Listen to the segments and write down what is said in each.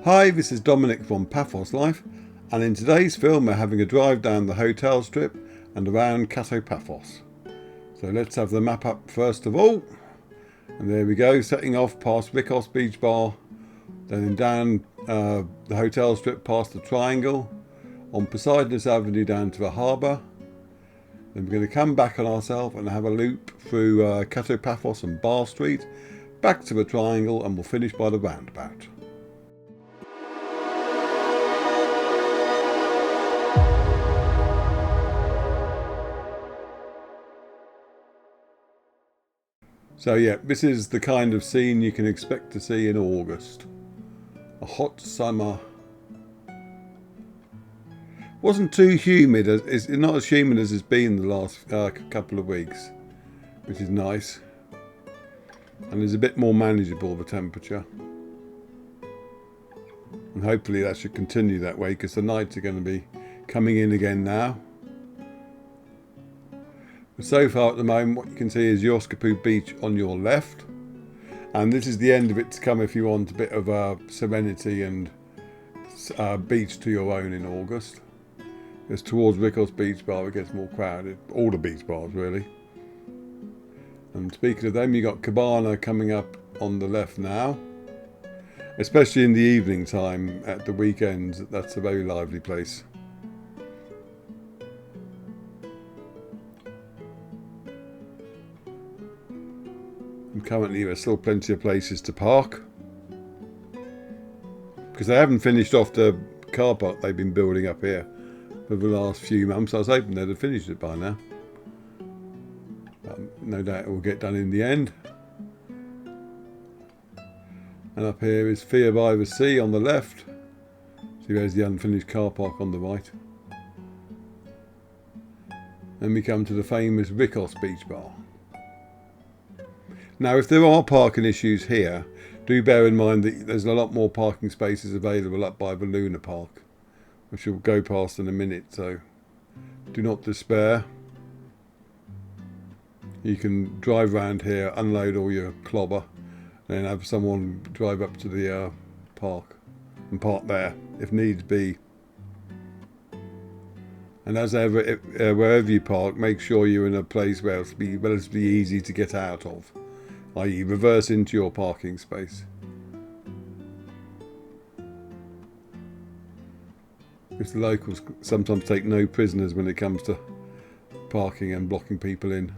Hi, this is Dominic from Paphos Life, and in today's film we're having a drive down the hotel strip and around Kato Paphos. So let's have the map up first of all, and there we go, setting off past Rikos Beach Bar, then down the hotel strip past the Triangle, on Poseidon Avenue down to the Harbour. Then we're going to come back on ourselves and have a loop through Kato Paphos and Bar Street, back to the Triangle, and we'll finish by the roundabout. So yeah, this is the kind of scene you can expect to see in August. A hot summer. Wasn't too humid, it's not as humid as it's been the last couple of weeks, which is nice. And it's a bit more manageable, the temperature. And hopefully that should continue that way, because the nights are going to be coming in again now. But so far at the moment, what you can see is Walkabouts Beach on your left, and this is the end of it to come if you want a bit of serenity and beach to your own in August. It's towards Rikos Beach Bar it gets more crowded, all the beach bars really. And speaking of them, you got Cabana coming up on the left now, especially in the evening time at the weekends. That's a very lively place. And currently there's still plenty of places to park, because they haven't finished off the car park they've been building up here for the last few months. I was hoping they'd have finished it by now. No doubt it will get done in the end. And up here is Fear by the Sea on the left. So there's the unfinished car park on the right. Then we come to the famous Rikos Beach Bar. Now, if there are parking issues here, do bear in mind that there's a lot more parking spaces available up by the Luna Park, which we'll go past in a minute, so do not despair. You can drive around here, unload all your clobber, and then have someone drive up to the park and park there if needs be. And as ever, wherever you park, make sure you're in a place where it'll be relatively easy to get out of, i.e. reverse into your parking space. Because the locals sometimes take no prisoners when it comes to parking and blocking people in.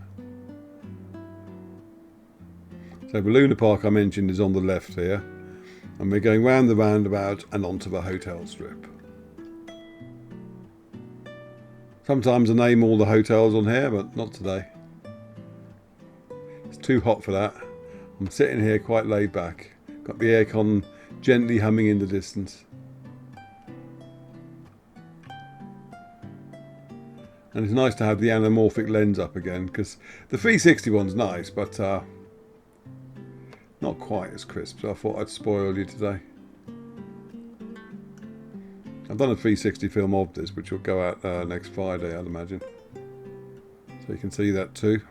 So the Luna Park I mentioned is on the left here, and we're going round the roundabout and onto the hotel strip. Sometimes I name all the hotels on here, but not today. It's too hot for that. I'm sitting here quite laid back. Got the aircon gently humming in the distance. And it's nice to have the anamorphic lens up again, because the 360 one's nice, but not quite as crisp, so I thought I'd spoil you today. I've done a 360 film of this, which will go out next Friday, I'd imagine. So you can see that too.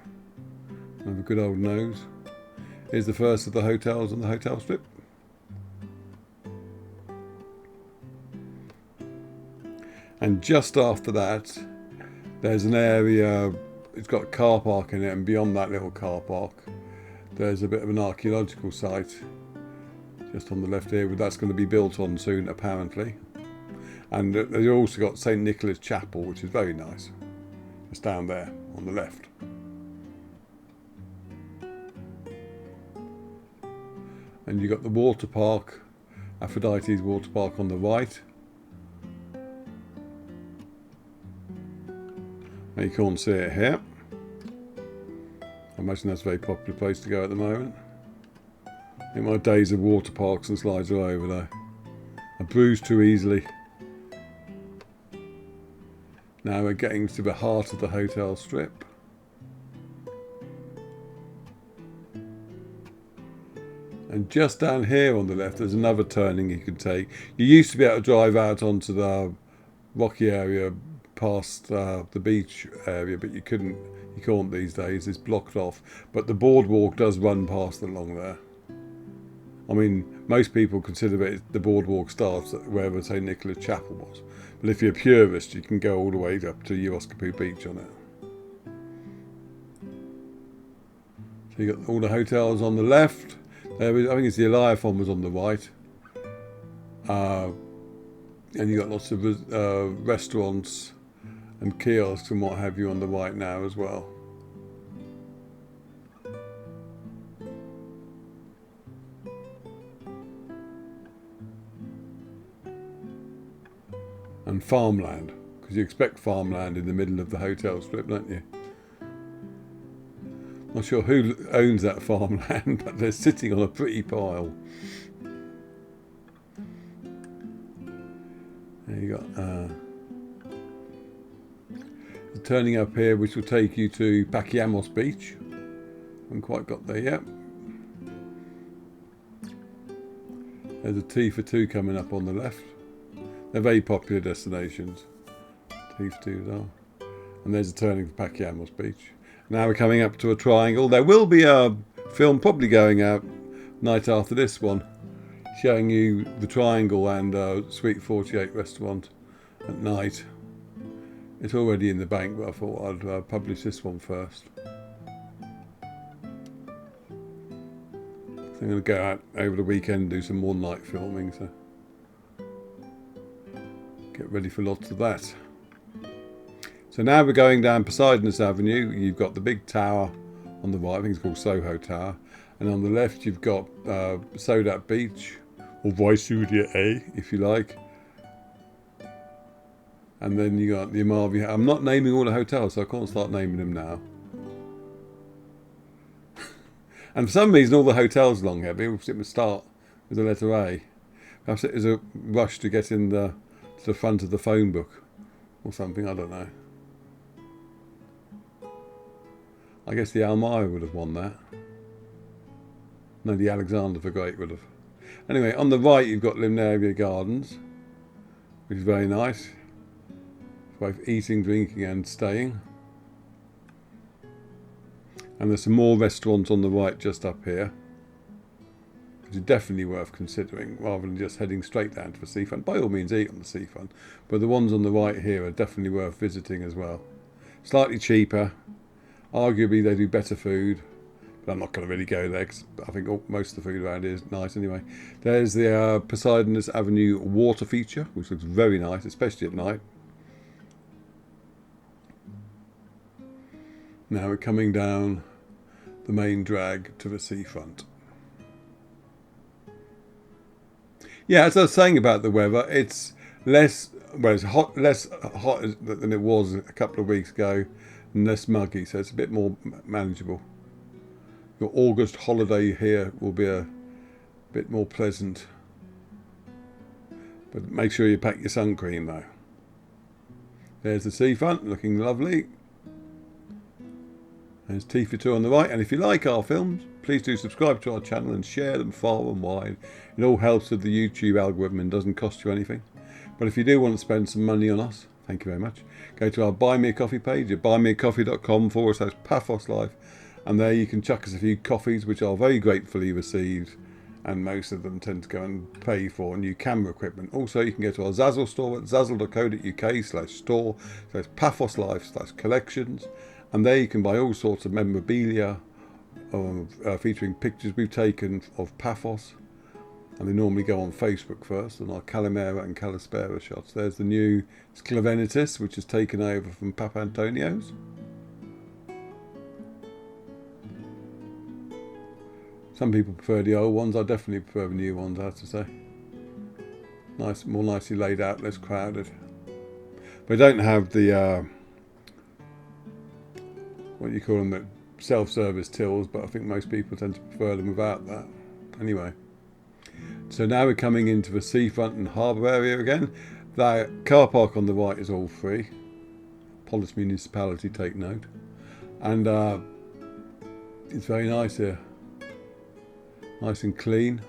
I have a good old nose. Here's the first of the hotels on the hotel strip. And just after that, there's an area, it's got a car park in it, and beyond that little car park, there's a bit of an archaeological site just on the left here, but that's going to be built on soon apparently. And they've also got St. Nicholas Chapel, which is very nice. It's down there on the left. And you've got the water park, Aphrodite's water park on the right. You can't see it here. I imagine that's a very popular place to go at the moment. I think my days of water parks and slides are over though. I bruise too easily. Now we're getting to the heart of the hotel strip. And just down here on the left there's another turning you can take. You used to be able to drive out onto the rocky area past the beach area, but you can't these days. It's blocked off, but the boardwalk does run past along there. I mean, most people consider it the boardwalk starts at wherever St Nicholas Chapel was. But if you're a purist, you can go all the way up to Uoscapoo Beach on it. So you got all the hotels on the left. There is, I think it's the Eliaphon was on the right. And you got lots of restaurants and kiosks and what have you on the right now as well. And farmland, because you expect farmland in the middle of the hotel strip, don't you? Not sure who owns that farmland, but they're sitting on a pretty pile. There you got the turning up here, which will take you to Paquiamos Beach. Haven't quite got there yet. There's a T for two coming up on the left. They're very popular destinations. T for twos are. And there's a turning for Paquiamos Beach. Now we're coming up to a triangle. There will be a film probably going out night after this one, showing you the triangle and Suite 48 restaurant at night. It's already in the bank, but I thought I'd publish this one first. So I'm going to go out over the weekend and do some more night filming, so get ready for lots of that. So now we're going down Poseidon Avenue. You've got the big tower on the right, I think it's called Soho Tower, and on the left you've got Sodat Beach, or Vaisudia A if you like. And then you got the Amalfi. I'm not naming all the hotels, so I can't start naming them now. And for some reason all the hotels along here, people start with the letter A. Perhaps it is a rush to get in to the front of the phone book or something, I don't know. I guess the Almira would have won that. No, the Alexander the Great would have. Anyway, on the right you've got Limnaria Gardens, which is very nice. Both eating, drinking and staying. And there's some more restaurants on the right just up here, which is definitely worth considering rather than just heading straight down to the seafront. By all means eat on the seafront, but the ones on the right here are definitely worth visiting as well. Slightly cheaper, arguably they do better food, but I'm not going to really go there because I think most of the food around here is nice anyway. There's the Poseidon Avenue water feature, which looks very nice, especially at night. Now we're coming down the main drag to the seafront. Yeah, as I was saying about the weather, it's less hot than it was a couple of weeks ago, and less muggy, so it's a bit more manageable. Your August holiday here will be a bit more pleasant, but make sure you pack your sun cream though. There's the seafront, looking lovely. There's T for two on the right, and if you like our films, please do subscribe to our channel and share them far and wide. It all helps with the YouTube algorithm and doesn't cost you anything. But if you do want to spend some money on us, thank you very much, go to our Buy Me a Coffee page at buymeacoffee.com/Paphos Life, and there you can chuck us a few coffees, which are very gratefully received, and most of them tend to go and pay for new camera equipment. Also, you can go to our Zazzle store at zazzle.co.uk/store/Paphos Life/collections, and there you can buy all sorts of memorabilia featuring pictures we've taken of Paphos, and they normally go on Facebook first, and our Calimera and Calispera shots. There's the new Sclavenitis, which is taken over from Papantonio's. Some people prefer the old ones. I definitely prefer the new ones, I have to say. Nice, more nicely laid out, less crowded. They don't have the what do you call them, the self-service tills, but I think most people tend to prefer them without that. Anyway, so now we're coming into the seafront and harbour area again. The car park on the right is all free. Polis municipality, take note. And it's very nice here. Nice and clean.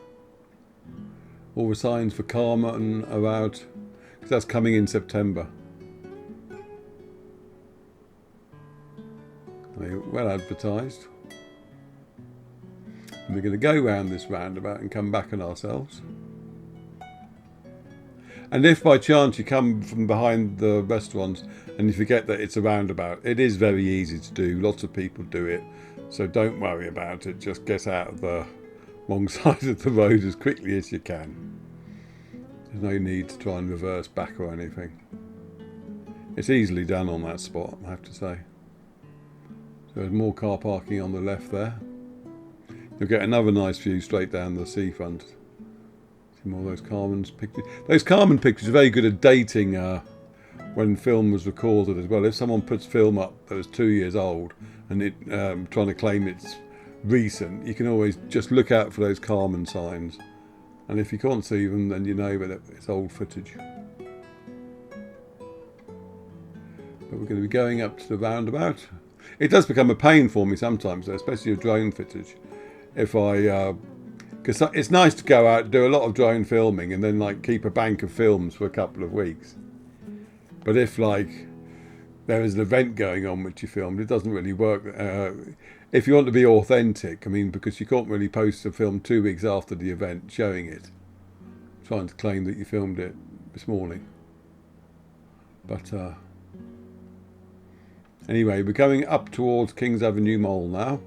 All the signs for Carmen are out, because that's coming in September. They're well advertised. And we're going to go round this roundabout and come back on ourselves. And if by chance you come from behind the restaurants and you forget that it's a roundabout, it is very easy to do. Lots of people do it. So don't worry about it. Just get out of the wrong side of the road as quickly as you can. There's no need to try and reverse back or anything. It's easily done on that spot, I have to say. So there's more car parking on the left there. You'll get another nice view straight down the seafront. See more of those Carmen's pictures. Those Carmen pictures are very good at dating when film was recorded as well. If someone puts film up that was 2 years old and it trying to claim it's recent, you can always just look out for those Carmen signs. And if you can't see them, then you know that it's old footage. But we're going to be going up to the roundabout. It does become a pain for me sometimes, though, especially with drone footage. If I, because it's nice to go out, do a lot of drone filming, and then like keep a bank of films for a couple of weeks. But if like there is an event going on which you filmed, it doesn't really work. If you want to be authentic, I mean, because you can't really post a film 2 weeks after the event showing it, trying to claim that you filmed it this morning. But anyway, we're going up towards Kings Avenue Mall now.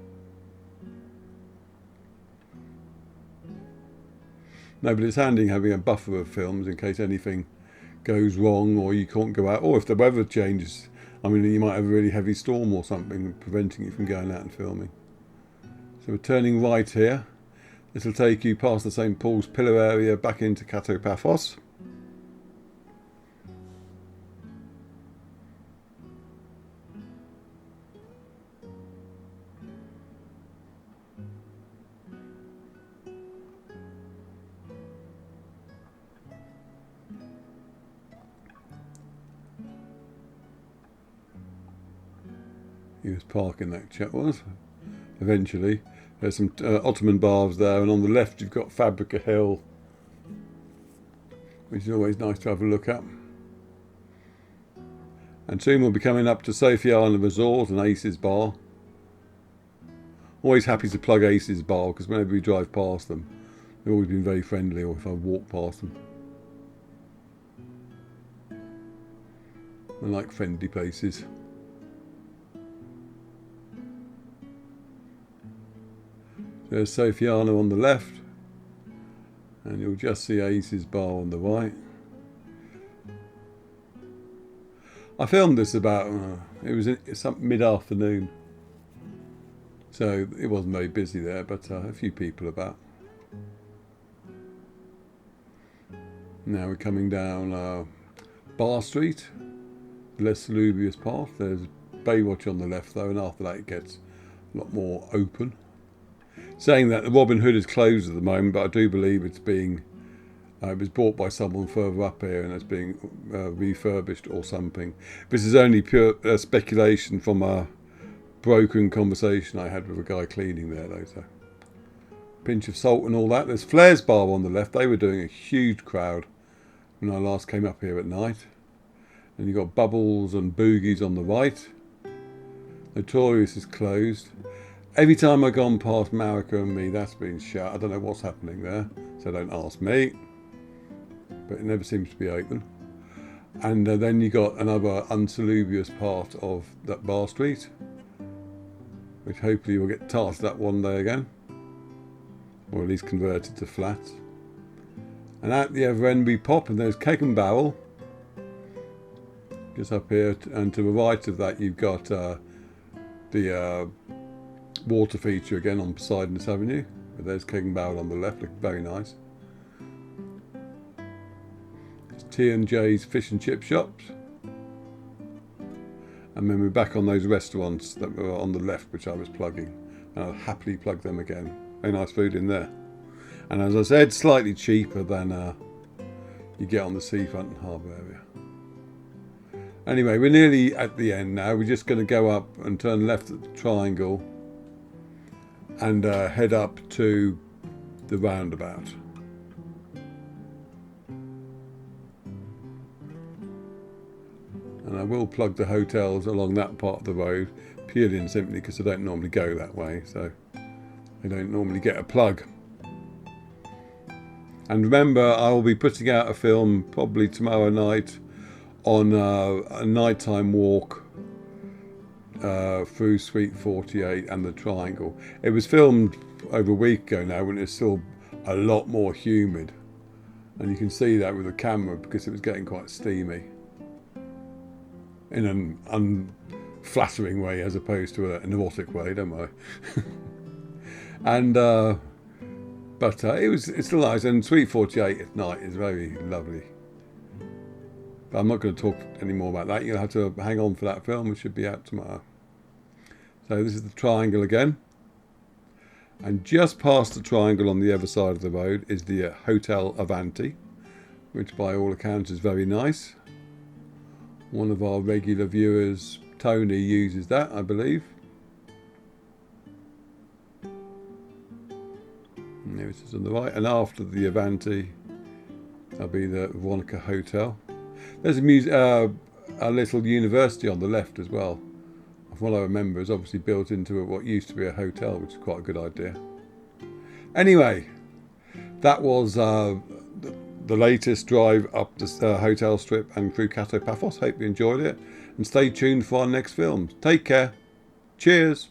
No, but it's handy having a buffer of films in case anything goes wrong or you can't go out, or if the weather changes. I mean, you might have a really heavy storm or something preventing you from going out and filming. So we're turning right here. This will take you past the St. Paul's Pillar area back into Kato Paphos. He was parking, that chap was. Eventually. There's some Ottoman baths there, and on the left you've got Fabrica Hill, which is always nice to have a look at. And soon we'll be coming up to Sophiana Resort and Ace's Bar. Always happy to plug Ace's Bar, because whenever we drive past them, they've always been very friendly, or if I walk past them. I like friendly places. There's Sophiana on the left, and you'll just see Ace's Bar on the right. I filmed this about, it's mid-afternoon, so it wasn't very busy there, but a few people about. Now we're coming down Bar Street, less salubrious path. There's Baywatch on the left though, and after that it gets a lot more open. Saying that, the Robin Hood is closed at the moment, but I do believe it's being, it was bought by someone further up here and it's being refurbished or something. This is only pure speculation from a broken conversation I had with a guy cleaning there though. So, pinch of salt and all that. There's Flair's Bar on the left. They were doing a huge crowd when I last came up here at night. And you've got Bubbles and Boogies on the right. Notorious is closed. Every time I've gone past Marika and Me, that's been shut. I don't know what's happening there, so don't ask me. But it never seems to be open. And then you got another unsalubrious part of that Bar Street, which hopefully will get tarted up one day again, or at least converted to flats. And at the other end we pop, and there's Keg and Barrel, just up here, and to the right of that you've got the water feature again on Poseidon Avenue. But there's Keg and Barrel on the left, looking very nice. It's T&J's Fish and Chip Shops. And then we're back on those restaurants that were on the left, which I was plugging. And I'll happily plug them again. Very nice food in there. And as I said, slightly cheaper than you get on the seafront and harbour area. Anyway, we're nearly at the end now. We're just going to go up and turn left at the triangle and head up to the roundabout. And I will plug the hotels along that part of the road, purely and simply because I don't normally go that way. So They don't normally get a plug. And remember, I will be putting out a film probably tomorrow night on a nighttime walk through Suite 48 and the Triangle. It was filmed over a week ago now when it's still a lot more humid. And you can see that with the camera because it was getting quite steamy. In an unflattering way as opposed to an erotic way, don't worry. And but it's still nice, and Suite 48 at night is very lovely. But I'm not going to talk any more about that. You'll have to hang on for that film, which should be out tomorrow. So this is the Triangle again. And just past the Triangle on the other side of the road is the Hotel Avanti, which by all accounts is very nice. One of our regular viewers, Tony, uses that, I believe. And there it is on the right. And after the Avanti, that'll be the Veronica Hotel. There's a little university on the left as well. From what I remember, is obviously built into what used to be a hotel, which is quite a good idea. Anyway, that was the latest drive up the hotel strip and through Kato Paphos. Hope you enjoyed it, and stay tuned for our next film. Take care. Cheers.